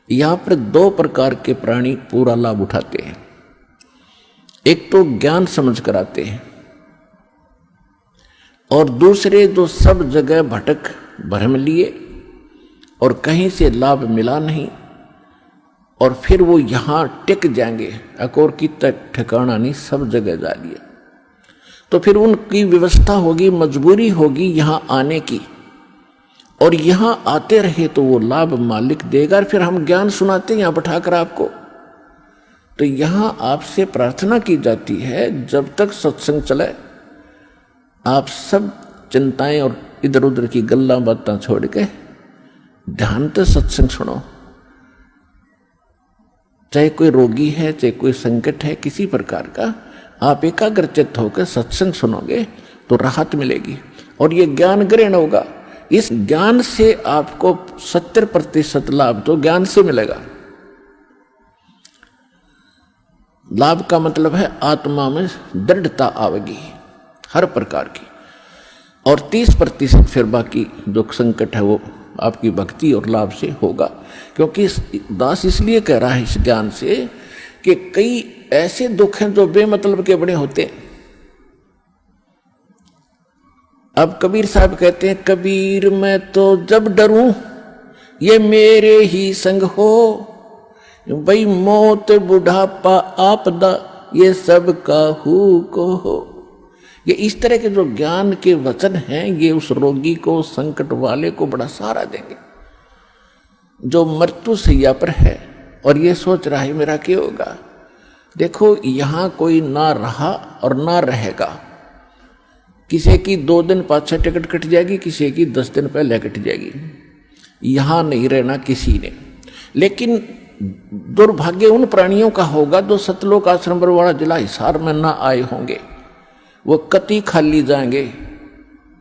यहां पर दो प्रकार के प्राणी पूरा लाभ उठाते हैं। एक तो ज्ञान समझ कर आते हैं और दूसरे जो सब जगह भटक भ्रम लिए और कहीं से लाभ मिला नहीं और फिर वो यहां टिक जाएंगे, अकोर की तक ठिकाना नहीं, सब जगह जा लिए। तो फिर उनकी व्यवस्था होगी, मजबूरी होगी यहां आने की, और यहां आते रहे तो वो लाभ मालिक देगा। और फिर हम ज्ञान सुनाते हैं यहां बैठाकर आपको। तो यहां आपसे प्रार्थना की जाती है, जब तक सत्संग चले आप सब चिंताएं और इधर उधर की गल्ला बातें छोड़ के ध्यान से सत्संग सुनो। चाहे कोई रोगी है, चाहे कोई संकट है किसी प्रकार का, आप एकाग्रचित्त होकर सत्संग सुनोगे तो राहत मिलेगी और ये ज्ञान ग्रहण होगा। इस ज्ञान से आपको 70% लाभ तो ज्ञान से मिलेगा। लाभ का मतलब है आत्मा में दृढ़ता आवेगी हर प्रकार की, और 30% फिर बाकी जो संकट है वो आपकी भक्ति और लाभ से होगा। क्योंकि दास इसलिए कह रहा है इस ज्ञान से कि कई ऐसे दुख हैं जो बेमतलब के बड़े होते हैं। अब कबीर साहब कहते हैं, कबीर मैं तो जब डरूं ये मेरे ही संग हो, भाई मौत बुढ़ापा आपदा ये सब काहू को हो। ये इस तरह के जो ज्ञान के वचन हैं ये उस रोगी को, संकट वाले को बड़ा सहारा देंगे जो मृत्यु सैया पर है और ये सोच रहा है मेरा क्या होगा। देखो यहां कोई ना रहा और ना रहेगा। किसी की 2 दिन पाछे टिकट कट जाएगी, किसी की 10 दिन पहले कट जाएगी। यहां नहीं रहना किसी ने। लेकिन दुर्भाग्य उन प्राणियों का होगा जो सतलोक आश्रम बरवाड़ा जिला हिसार में ना आए होंगे। वो कति खाली जाएंगे,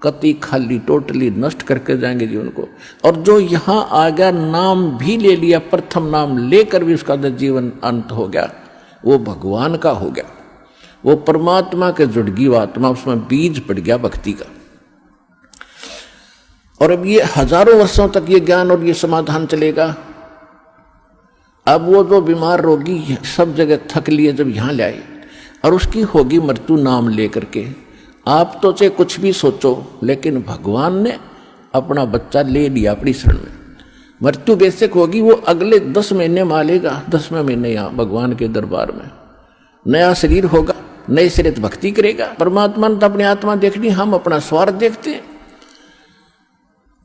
कति खाली टोटली नष्ट करके जाएंगे जीवन को। और जो यहां आ गया, नाम भी ले लिया, प्रथम नाम लेकर भी उसका जीवन अंत हो गया, वो भगवान का हो गया, वो परमात्मा के जुड़ गई वो आत्मा, उसमें बीज पड़ गया भक्ति का। और अब ये हजारों वर्षों तक ये ज्ञान और ये समाधान चलेगा। अब वो जो बीमार रोगी सब जगह थक लिए जब यहां ले आए और उसकी होगी मृत्यु नाम लेकर के, आप तो चाहे कुछ भी सोचो लेकिन भगवान ने अपना बच्चा ले लिया अपनी शरण में। मृत्यु बेशक होगी, वो अगले 10 महीने मालेगा, 10वें महीने यहाँ भगवान के दरबार में नया शरीर होगा, नए शरीर भक्ति करेगा। परमात्मा ने तो अपनी आत्मा देखनी, हम अपना स्वार्थ देखते हैं।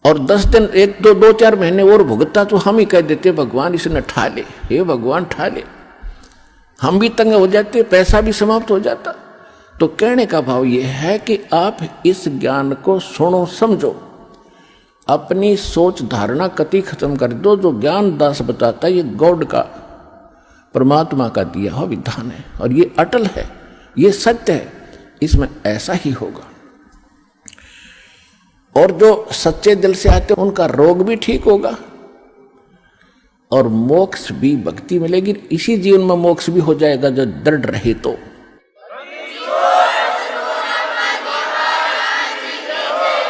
और 10 दिन 1-2-4 महीने और भुगता तो हम ही कह देते भगवान इसने ठा ले, हे भगवान ठा ले। हम भी तंग हो जाते, पैसा भी समाप्त हो जाता। तो कहने का भाव यह है कि आप इस ज्ञान को सुनो, समझो, अपनी सोच धारणा कति खत्म कर दो। जो ज्ञान दास बताता है ये गॉड का, परमात्मा का दिया हुआ विधान है और ये अटल है, ये सत्य है, इसमें ऐसा ही होगा। और जो सच्चे दिल से आते हैं उनका रोग भी ठीक होगा और मोक्ष भी, भक्ति मिलेगी। इसी जीवन में मोक्ष भी हो जाएगा जो दृढ़ रहे तो।